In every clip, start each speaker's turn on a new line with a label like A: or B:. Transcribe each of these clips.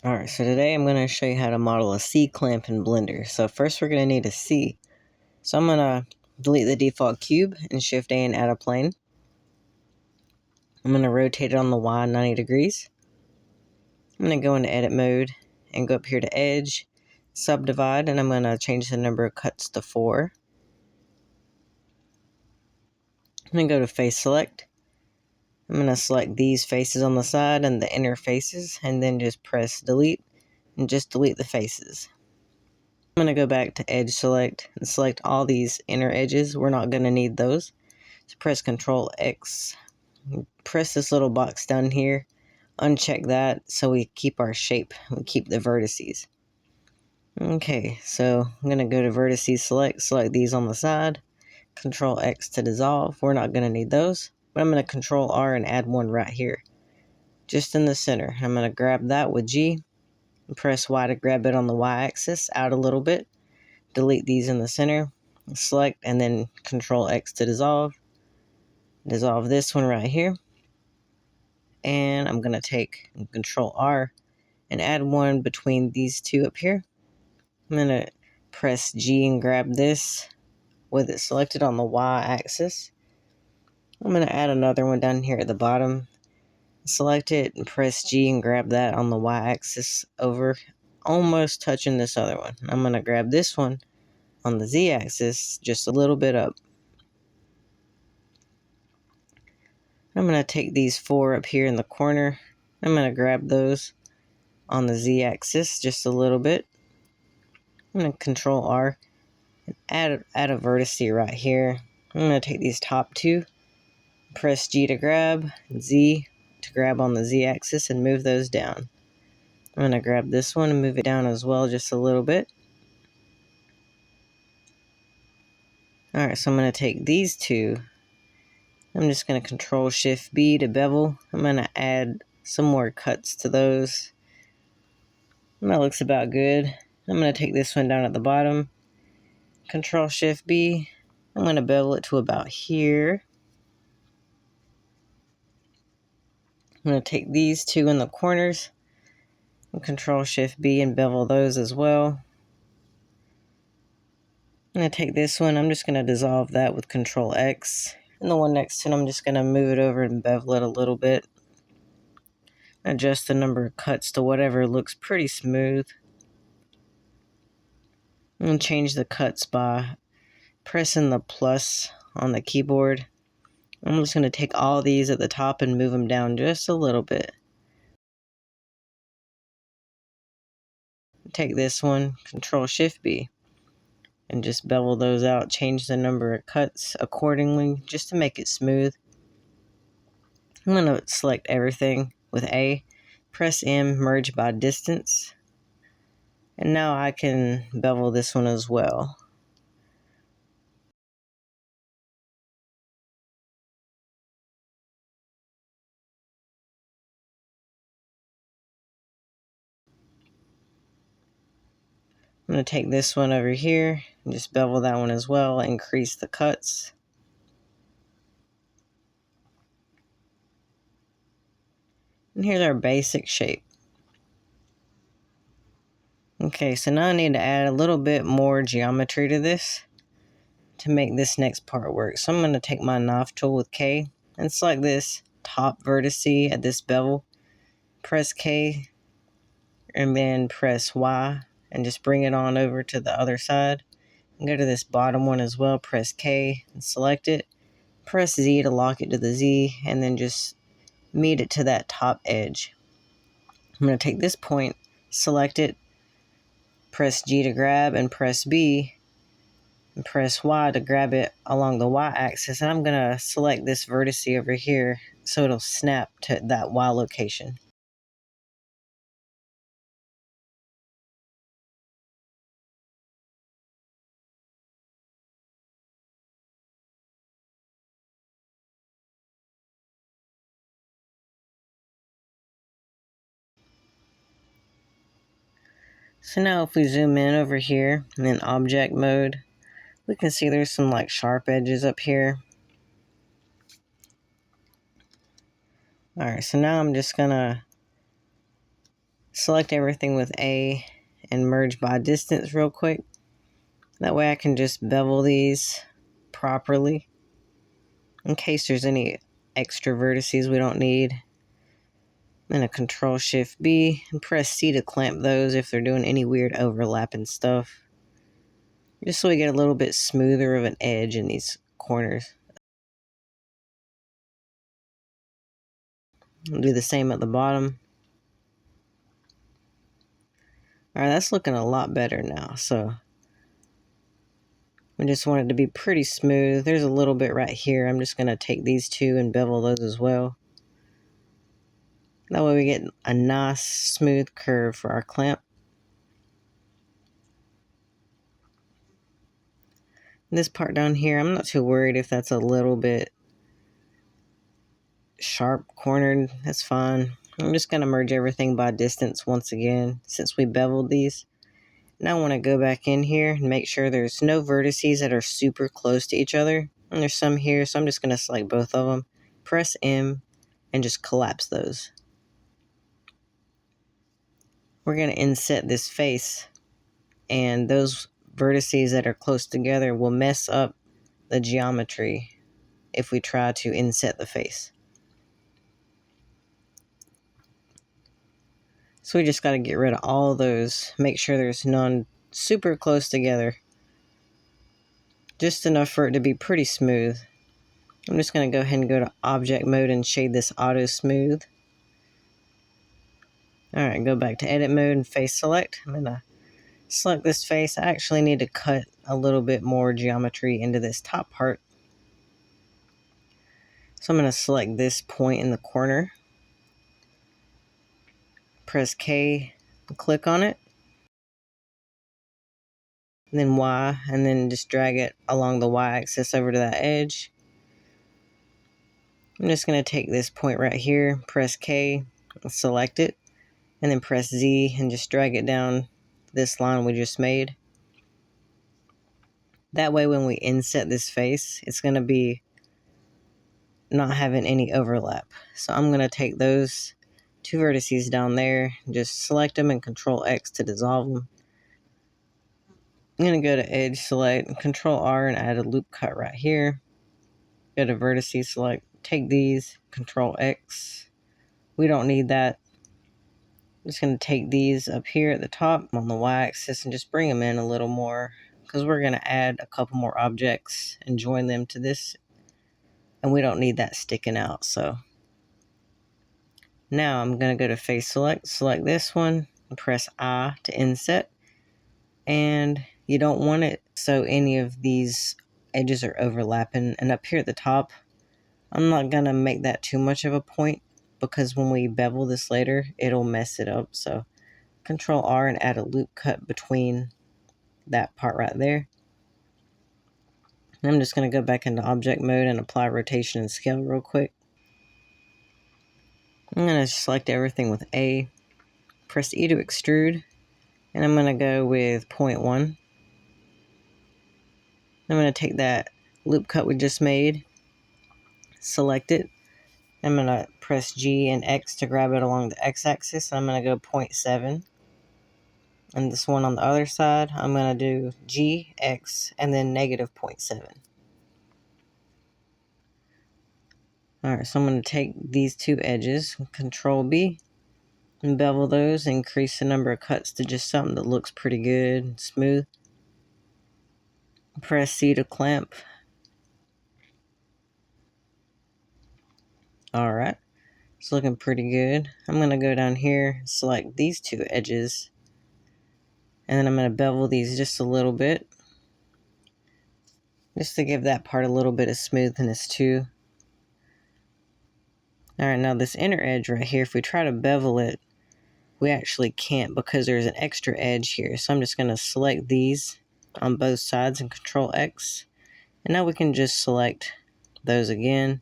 A: Alright, so today I'm going to show you how to model a C-clamp in Blender. So first we're going to need a C. So I'm going to delete the default cube and Shift A and add a plane. I'm going to rotate it on the Y 90 degrees. I'm going to go into edit mode and go up here to edge, subdivide, and I'm going to change the number of cuts to 4. I'm going to go to face select. I'm going to select these faces on the side and the inner faces, and then just press delete and just delete the faces. I'm going to go back to edge select and select all these inner edges. We're not going to need those. So press Control X. Press this little box down here. Uncheck that so we keep our shape. We keep the vertices. Okay, so I'm going to go to vertices select these on the side. Control X to dissolve. We're not going to need those. But I'm going to Control R and add one right here. Just in the center. I'm going to grab that with G. And press Y to grab it on the Y axis. Out a little bit. Delete these in the center. Select and then Control X to dissolve. Dissolve this one right here. And I'm going to take Control R and add one between these two up here. I'm going to press G and grab this with it selected on the Y axis. I'm going to add another one down here at the bottom. Select it and press G and grab that on the Y axis over, almost touching this other one. I'm going to grab this one on the Z axis just a little bit up. I'm going to take these 4 up here in the corner. I'm going to grab those on the Z axis just a little bit. I'm going to Control R and add a vertex right here. I'm going to take these top 2, press G to grab, Z to grab on the Z axis and move those down. I'm going to grab this one and move it down as well just a little bit. Alright, so I'm going to take these 2. I'm just going to Control Shift B to bevel. I'm going to add some more cuts to those. And that looks about good. I'm going to take this one down at the bottom. Control Shift B. I'm going to bevel it to about here. I'm going to take these 2 in the corners. And Control Shift B and bevel those as well. I'm going to take this one. I'm just going to dissolve that with Control X. And the one next to it, I'm just going to move it over and bevel it a little bit. Adjust the number of cuts to whatever looks pretty smooth. And change the cuts by pressing the plus on the keyboard. I'm just going to take all these at the top and move them down just a little bit. Take this one, Control Shift B, and just bevel those out. Change the number of cuts accordingly just to make it smooth. I'm going to select everything with A, press M, merge by distance, and now I can bevel this one as well. I'm going to take this one over here and just bevel that one as well, increase the cuts. And here's our basic shape. Okay, so now I need to add a little bit more geometry to this to make this next part work. So I'm going to take my knife tool with K and select this top vertex at this bevel. Press K and then press Y and just bring it on over to the other side. And go to this bottom one as well. Press K and select it. Press Z to lock it to the Z and then just meet it to that top edge. I'm going to take this point, select it, press G to grab and press B and press Y to grab it along the Y axis, and I'm going to select this vertex over here so it'll snap to that Y location. So now if we zoom in over here in object mode, we can see there's some like sharp edges up here. Alright, so now I'm just going to select everything with A and merge by distance real quick. That way I can just bevel these properly in case there's any extra vertices we don't need. Then a Control Shift B and press C to clamp those if they're doing any weird overlapping stuff. Just so we get a little bit smoother of an edge in these corners. I'll do the same at the bottom. Alright, that's looking a lot better now. So I just want it to be pretty smooth. There's a little bit right here. I'm just going to take these two and bevel those as well. That way we get a nice smooth curve for our clamp. This part down here, I'm not too worried if that's a little bit sharp cornered. That's fine. I'm just going to merge everything by distance once again since we beveled these. Now I want to go back in here and make sure there's no vertices that are super close to each other. And there's some here, so I'm just going to select both of them. Press M and just collapse those. We're going to inset this face, and those vertices that are close together will mess up the geometry if we try to inset the face. So we just got to get rid of all those. Make sure there's none super close together. Just enough for it to be pretty smooth. I'm just going to go ahead and go to object mode and shade this auto smooth. Alright, go back to edit mode and face select. I'm going to select this face. I actually need to cut a little bit more geometry into this top part. So I'm going to select this point in the corner. Press K, click on it. And then Y, and then just drag it along the Y axis over to that edge. I'm just going to take this point right here, press K, select it, and then press Z and just drag it down this line we just made. That way when we inset this face, it's going to be not having any overlap. So I'm going to take those two vertices down there, just select them and Control X to dissolve them. I'm going to go to Edge Select, Control R and add a loop cut right here. Go to Vertices Select, take these, Control X. We don't need that. I'm just going to take these up here at the top on the Y-axis and just bring them in a little more, because we're going to add a couple more objects and join them to this, and we don't need that sticking out. So now I'm going to go to Face Select, select this one, and press I to inset, and you don't want it so any of these edges are overlapping. And up here at the top, I'm not going to make that too much of a point, because when we bevel this later, it'll mess it up. So Control R and add a loop cut between that part right there. I'm just going to go back into object mode and apply rotation and scale real quick. I'm going to select everything with A, press E to extrude, and I'm going to go with 0.1. I'm going to take that loop cut we just made, select it. I'm going to press G and X to grab it along the X-axis. I'm going to go 0.7. And this one on the other side, I'm going to do G, X, and then negative 0.7. Alright, so I'm going to take these two edges, Control B, and bevel those, increase the number of cuts to just something that looks pretty good and smooth. Press C to clamp. Alright, it's looking pretty good. I'm going to go down here, select these two edges, and then I'm going to bevel these just a little bit, just to give that part a little bit of smoothness too. Alright, now this inner edge right here, if we try to bevel it, we actually can't because there's an extra edge here. So I'm just going to select these on both sides and Control X. And now we can just select those again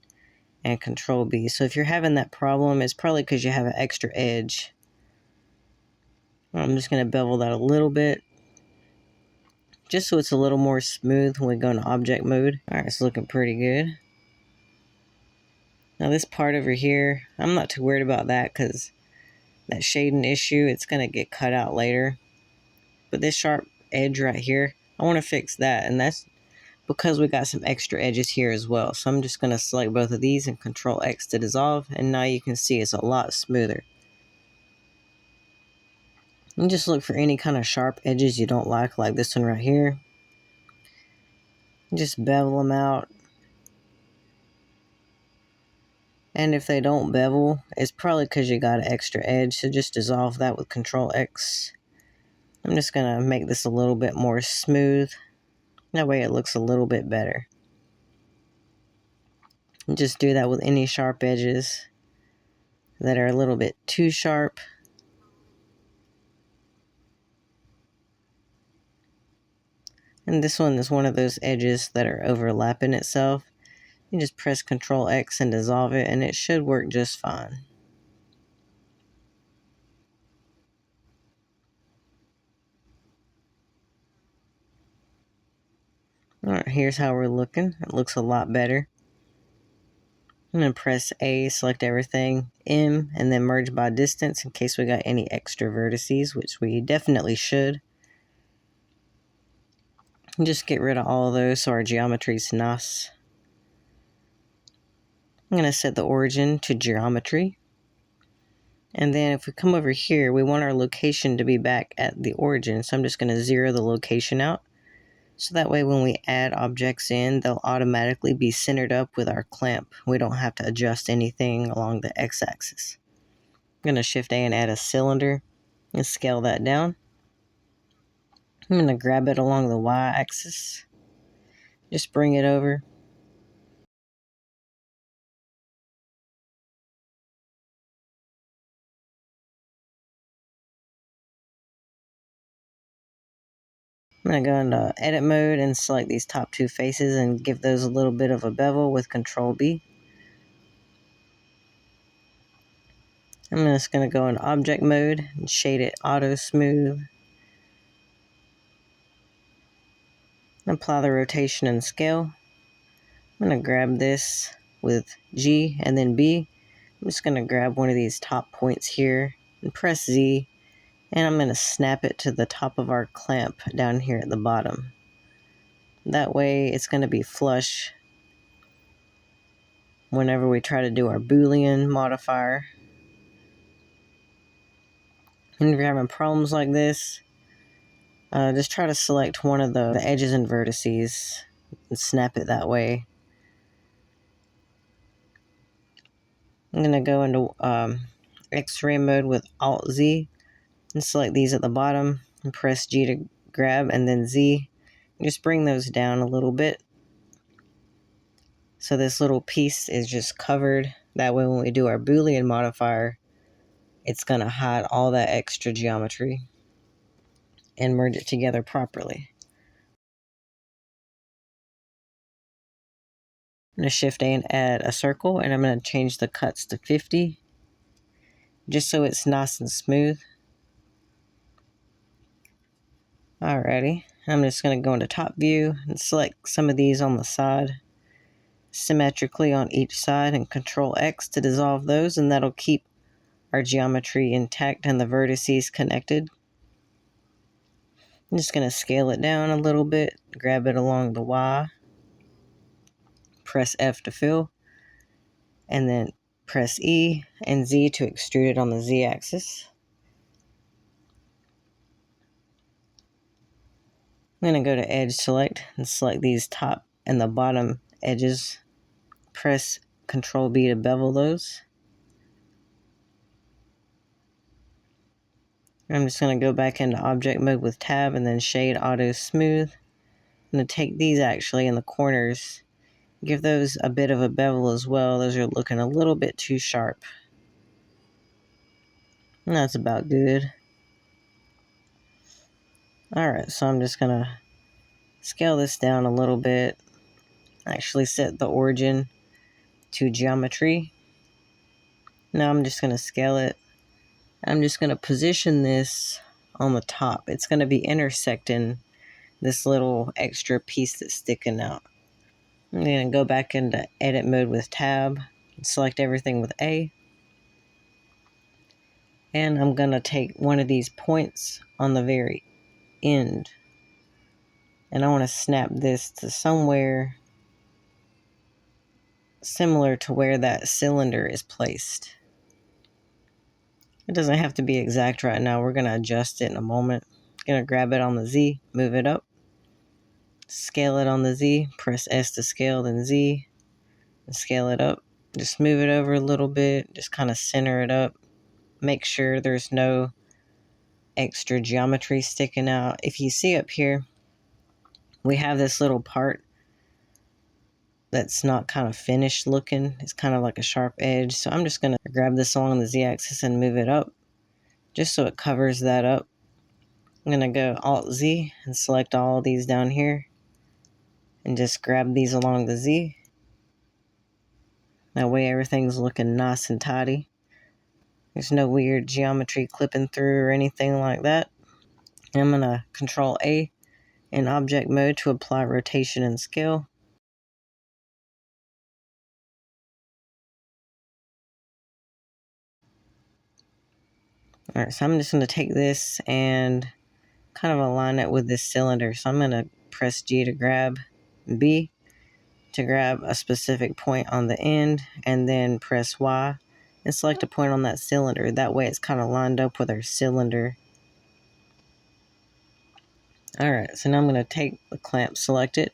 A: and Control B. So if you're having that problem, it's probably because you have an extra edge. I'm just going to bevel that a little bit, just so it's a little more smooth when we go into object mode. Alright, it's looking pretty good. Now this part over here, I'm not too worried about that because that shading issue, it's going to get cut out later. But this sharp edge right here, I want to fix that, and that's because we got some extra edges here as well. So I'm just going to select both of these and Control X to dissolve, and now you can see it's a lot smoother. And just look for any kind of sharp edges you don't like this one right here. Just bevel them out. And if they don't bevel, it's probably because you got an extra edge, so just dissolve that with Control X. I'm just going to make this a little bit more smooth. That way it looks a little bit better. And just do that with any sharp edges that are a little bit too sharp. And this one is one of those edges that are overlapping itself. You just press Control X and dissolve it, and it should work just fine. Alright, here's how we're looking. It looks a lot better. I'm going to press A, select everything, M, and then merge by distance in case we got any extra vertices, which we definitely should. And just get rid of all of those so our geometry's nice. I'm going to set the origin to geometry. And then if we come over here, we want our location to be back at the origin. So I'm just going to zero the location out. So that way when we add objects in, they'll automatically be centered up with our clamp. We don't have to adjust anything along the x-axis. I'm going to Shift A and add a cylinder and scale that down. I'm going to grab it along the y-axis. Just bring it over. I'm going to go into edit mode and select these top two faces and give those a little bit of a bevel with Control B. I'm just going to go in object mode and shade it auto smooth. Apply the rotation and scale. I'm going to grab this with G and then B. I'm just going to grab one of these top points here and press Z. And I'm going to snap it to the top of our clamp down here at the bottom. That way it's going to be flush whenever we try to do our Boolean modifier. And if you're having problems like this, just try to select one of the edges and vertices and snap it that way. I'm going to go into X-ray mode with Alt-Z and select these at the bottom and press G to grab and then Z. And just bring those down a little bit so this little piece is just covered. That way when we do our Boolean modifier, it's going to hide all that extra geometry and merge it together properly. I'm going to Shift A and add a circle, and I'm going to change the cuts to 50 just so it's nice and smooth. Alrighty, I'm just going to go into top view and select some of these on the side, symmetrically on each side, and Control X to dissolve those, and that'll keep our geometry intact and the vertices connected. I'm just going to scale it down a little bit, grab it along the Y, press F to fill, and then press E and Z to extrude it on the Z axis. I'm going to go to Edge Select and select these top and the bottom edges. Press Control B to bevel those. I'm just going to go back into Object Mode with Tab and then Shade Auto Smooth. I'm going to take these actually in the corners, give those a bit of a bevel as well. Those are looking a little bit too sharp. And that's about good. Alright, so I'm just going to scale this down a little bit. Actually set the origin to geometry. Now I'm just going to scale it. I'm just going to position this on the top. It's going to be intersecting this little extra piece that's sticking out. I'm going to go back into edit mode with Tab, select everything with A. And I'm going to take one of these points on the very end. And I want to snap this to somewhere similar to where that cylinder is placed. It doesn't have to be exact right now. We're going to adjust it in a moment. Going to grab it on the Z, move it up, scale it on the Z, press S to scale, then Z, and scale it up. Just move it over a little bit, just kind of center it up. Make sure there's no extra geometry sticking out. If you see up here, we have this little part that's not kind of finished looking. It's kind of like a sharp edge. So I'm just going to grab this along the Z-axis and move it up just so it covers that up. I'm going to go Alt-Z and select all these down here and just grab these along the Z. That way everything's looking nice and tidy. There's no weird geometry clipping through or anything like that. And I'm going to Control A in object mode to apply rotation and scale. Alright, so I'm just going to take this and kind of align it with this cylinder. So I'm going to press G to grab, B to grab a specific point on the end, and then press Y and select a point on that cylinder. That way it's kind of lined up with our cylinder. Alright, so now I'm going to take the clamp, select it,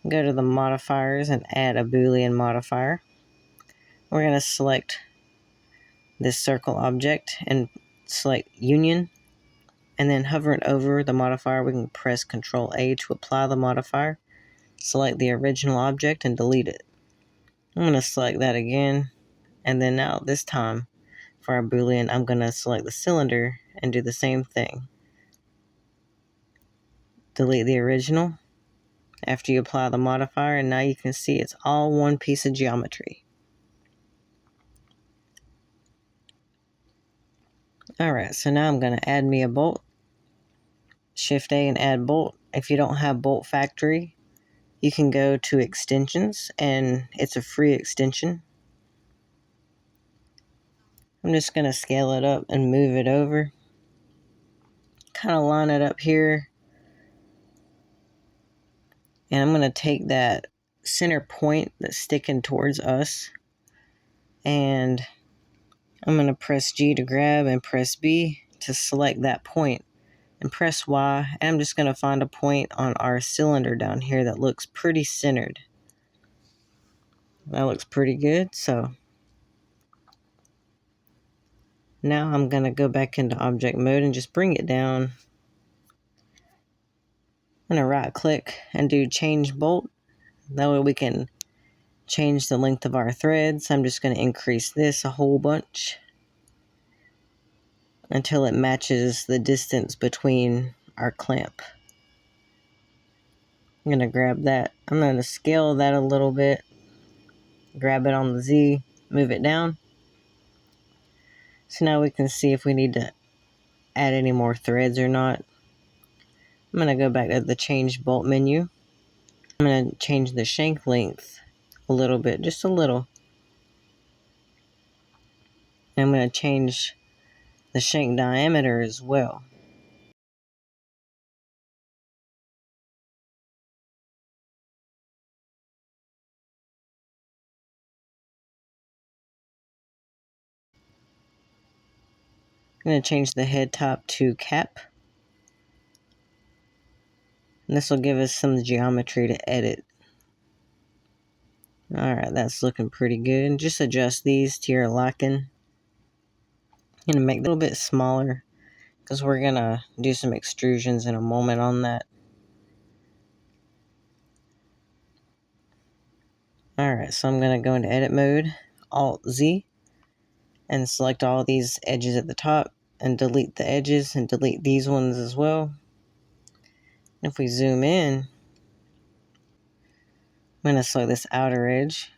A: go to the modifiers and add a Boolean modifier. We're going to select this circle object and select union, and then hovering over the modifier we can press Control A to apply the modifier, select the original object and delete it. I'm going to select that again, and then now this time for our Boolean I'm going to select the cylinder and do the same thing. Delete the original after you apply the modifier, and now you can see it's all one piece of geometry. Alright, so now I'm going to add me a bolt. Shift A and add bolt. If you don't have Bolt Factory, you can go to extensions, and it's a free extension. I'm just going to scale it up and move it over. Kind of line it up here. And I'm going to take that center point that's sticking towards us, and I'm going to press G to grab and press B to select that point, and press Y, and I'm just going to find a point on our cylinder down here that looks pretty centered. That looks pretty good. So now I'm going to go back into object mode and just bring it down. I'm going to right click and do change bolt. That way we can change the length of our threads. I'm just going to increase this a whole bunch until it matches the distance between our clamp. I'm going to grab that. I'm going to scale that a little bit. Grab it on the Z, move it down. So now we can see if we need to add any more threads or not. I'm going to go back to the change bolt menu. I'm going to change the shank length a little bit, just a little. And I'm going to change the shank diameter as well. I'm going to change the head top to cap. And this will give us some geometry to edit. Alright, that's looking pretty good. And just adjust these to your liking. I'm going to make it a little bit smaller because we're going to do some extrusions in a moment on that. Alright, so I'm going to go into edit mode, Alt-Z, and select all these edges at the top, and delete the edges, and delete these ones as well. If we zoom in, I'm going to select this outer edge.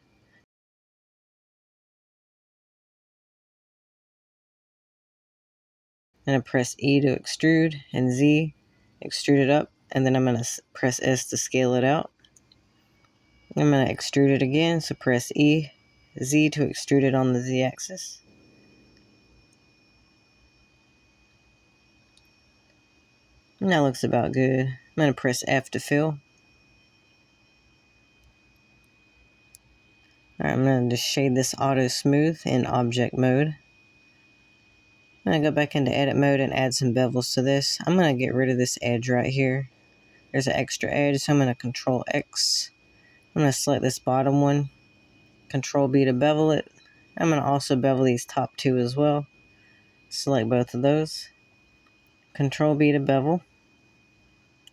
A: I'm going to press E to extrude, and Z, extrude it up, and then I'm going to press S to scale it out. I'm going to extrude it again, so press E, Z to extrude it on the Z axis. And that looks about good. I'm going to press F to fill. Alright, I'm going to just shade this auto smooth in object mode. I'm going to go back into edit mode and add some bevels to this. I'm going to get rid of this edge right here. There's an extra edge, so I'm going to Control X. I'm going to select this bottom one, Control B to bevel it. I'm going to also bevel these top two as well. Select both of those. Control B to bevel.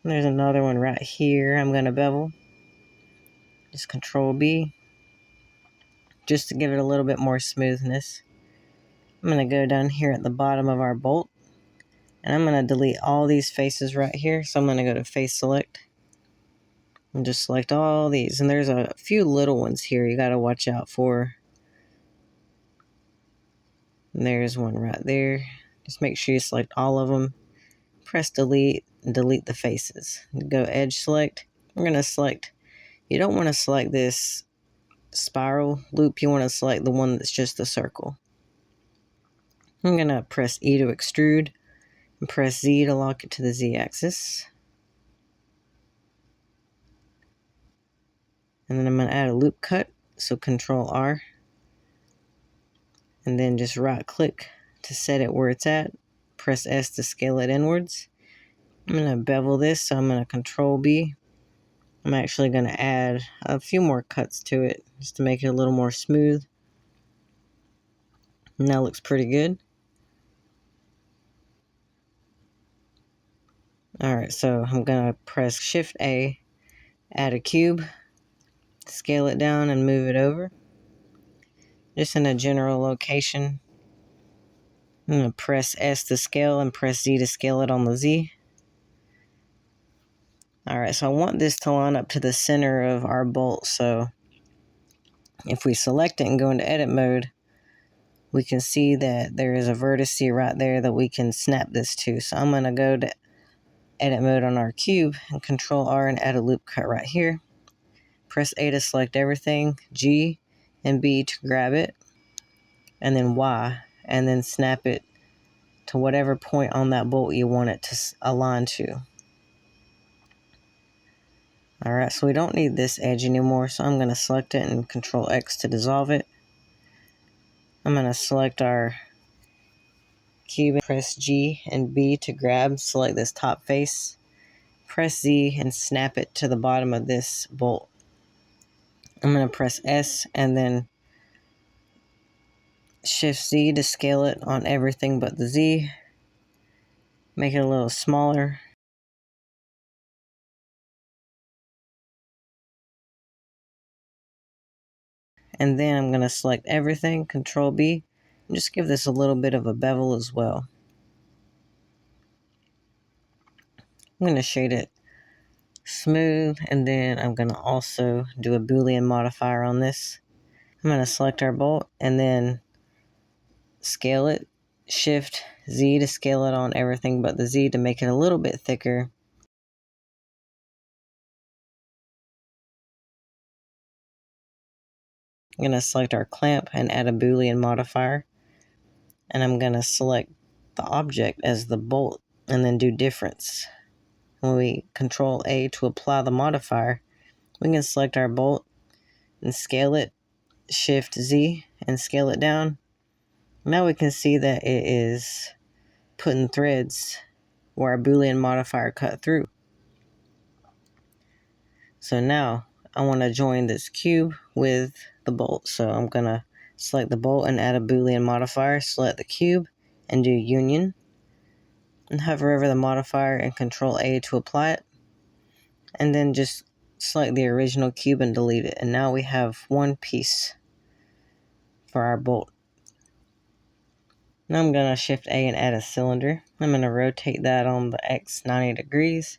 A: And there's another one right here I'm going to bevel. Just Control B. Just to give it a little bit more smoothness. I'm going to go down here at the bottom of our bolt. And I'm going to delete all these faces right here. So I'm going to go to Face Select. And just select all these. And there's a few little ones here you got to watch out for. And there's one right there. Just make sure you select all of them. Press delete and delete the faces. Go edge select. We're going to select, you don't want to select this spiral loop. You want to select the one that's just the circle. I'm going to press E to extrude and press Z to lock it to the Z axis. And then I'm going to add a loop cut. So Control R. And then just right click to set it where it's at. Press S to scale it inwards. I'm going to bevel this, so I'm going to Control B. I'm actually going to add a few more cuts to it just to make it a little more smooth. And that looks pretty good. Alright, so I'm going to press Shift A, add a cube, scale it down and move it over. Just in a general location. I'm going to press S to scale and press Z to scale it on the Z. Alright, so I want this to line up to the center of our bolt, so if we select it and go into edit mode, we can see that there is a vertex right there that we can snap this to. So I'm going to go to edit mode on our cube and Control R and add a loop cut right here. Press A to select everything, G and B to grab it, and then Y, and then snap it to whatever point on that bolt you want it to align to. Alright, so we don't need this edge anymore, so I'm going to select it and Control X to dissolve it. I'm going to select our cube, press G and B to grab, select this top face, press Z and snap it to the bottom of this bolt. I'm going to press S and then Shift Z to scale it on everything but the Z. Make it a little smaller. And then I'm going to select everything, Control B, and just give this a little bit of a bevel as well. I'm going to shade it smooth, and then I'm going to also do a Boolean modifier on this. I'm going to select our bolt and then scale it, Shift Z to scale it on everything but the Z to make it a little bit thicker. I'm going to select our clamp and add a Boolean modifier. And I'm going to select the object as the bolt and then do difference. When we Control A to apply the modifier, we can select our bolt and scale it, Shift Z and scale it down. Now we can see that it is putting threads where our Boolean modifier cut through. So now I want to join this cube with the bolt. So I'm going to select the bolt and add a Boolean modifier, select the cube and do union. And hover over the modifier and Control A to apply it. And then just select the original cube and delete it. And now we have one piece for our bolt. Now I'm going to Shift A and add a cylinder. I'm going to rotate that on the X 90 degrees.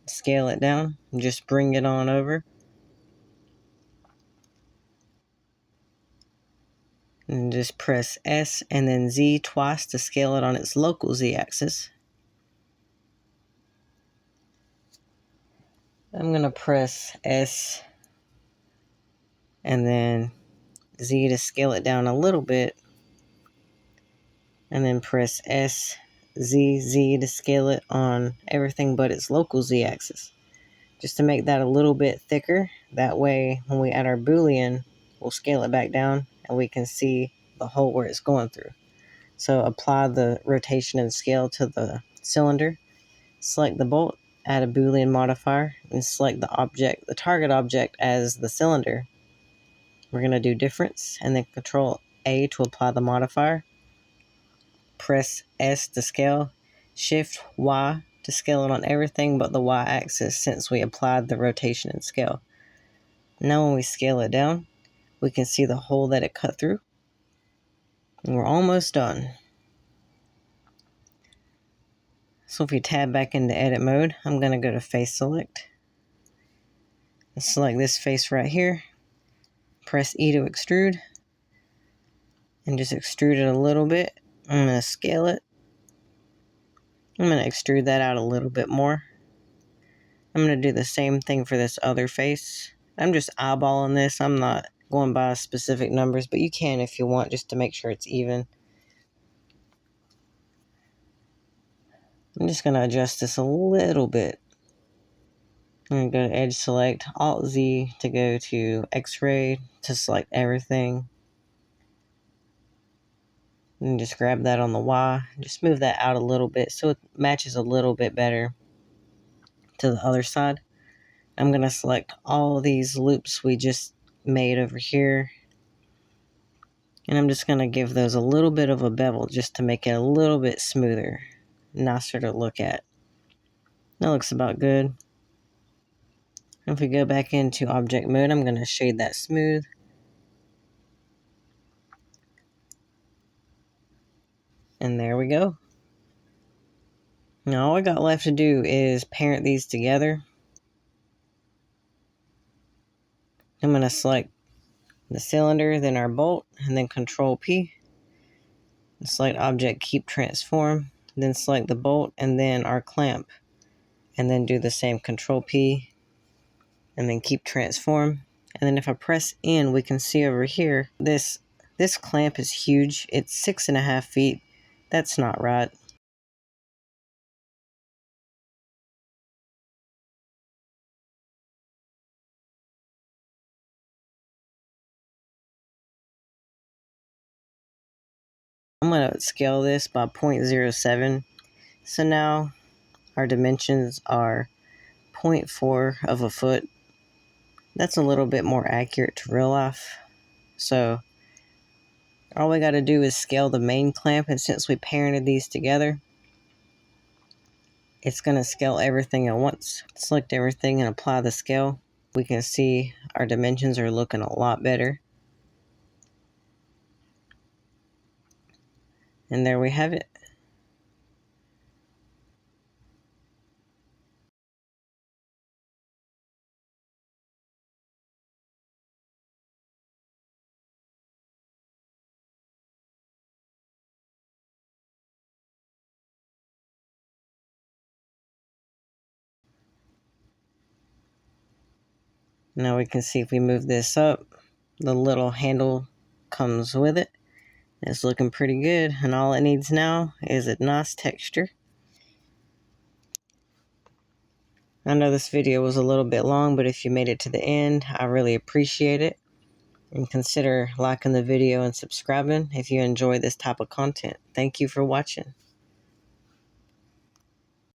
A: Scale it down and just bring it on over. And just press S and then Z twice to scale it on its local Z axis. I'm going to press S and then Z to scale it down a little bit. And then press S ZZ to scale it on everything but its local Z-axis, just to make that a little bit thicker. That way, when we add our Boolean, we'll scale it back down and we can see the hole where it's going through. So apply the rotation and scale to the cylinder, select the bolt, add a Boolean modifier, and select the target object as the cylinder. We're going to do difference, and then Control A to apply the modifier. Press S to scale, Shift Y to scale it on everything but the Y-axis since we applied the rotation and scale. Now when we scale it down, we can see the hole that it cut through. And we're almost done. So if we tab back into edit mode, I'm going to go to face select. And select this face right here. Press E to extrude. And just extrude it a little bit. I'm going to scale it. I'm going to extrude that out a little bit more. I'm going to do the same thing for this other face. I'm just eyeballing this. I'm not going by specific numbers, but you can if you want, just to make sure it's even. I'm just going to adjust this a little bit. I'm going to go to edge select, Alt Z to go to X-ray to select everything. And just grab that on the Y. Just move that out a little bit so it matches a little bit better to the other side. I'm going to select all these loops we just made over here. And I'm just going to give those a little bit of a bevel just to make it a little bit smoother, nicer to look at. That looks about good. If we go back into object mode, I'm going to shade that smooth. And there we go. Now all I got left to do is parent these together. I'm going to select the cylinder, then our bolt, and then Control P. And select object, keep transform, then select the bolt, and then our clamp. And then do the same, Control P, and then keep transform. And then if I press N, we can see over here, this clamp is huge. It's 6.5 feet. That's not right. I'm going to scale this by 0.07. So now our dimensions are 0.4 of a foot. That's a little bit more accurate to real life. So all we got to do is scale the main clamp, and since we parented these together, it's going to scale everything at once. Select everything and apply the scale. We can see our dimensions are looking a lot better. And there we have it. Now we can see if we move this up, the little handle comes with it. It's looking pretty good, and all it needs now is a nice texture. I know this video was a little bit long, but if you made it to the end, I really appreciate it. And consider liking the video and subscribing if you enjoy this type of content. Thank you for watching.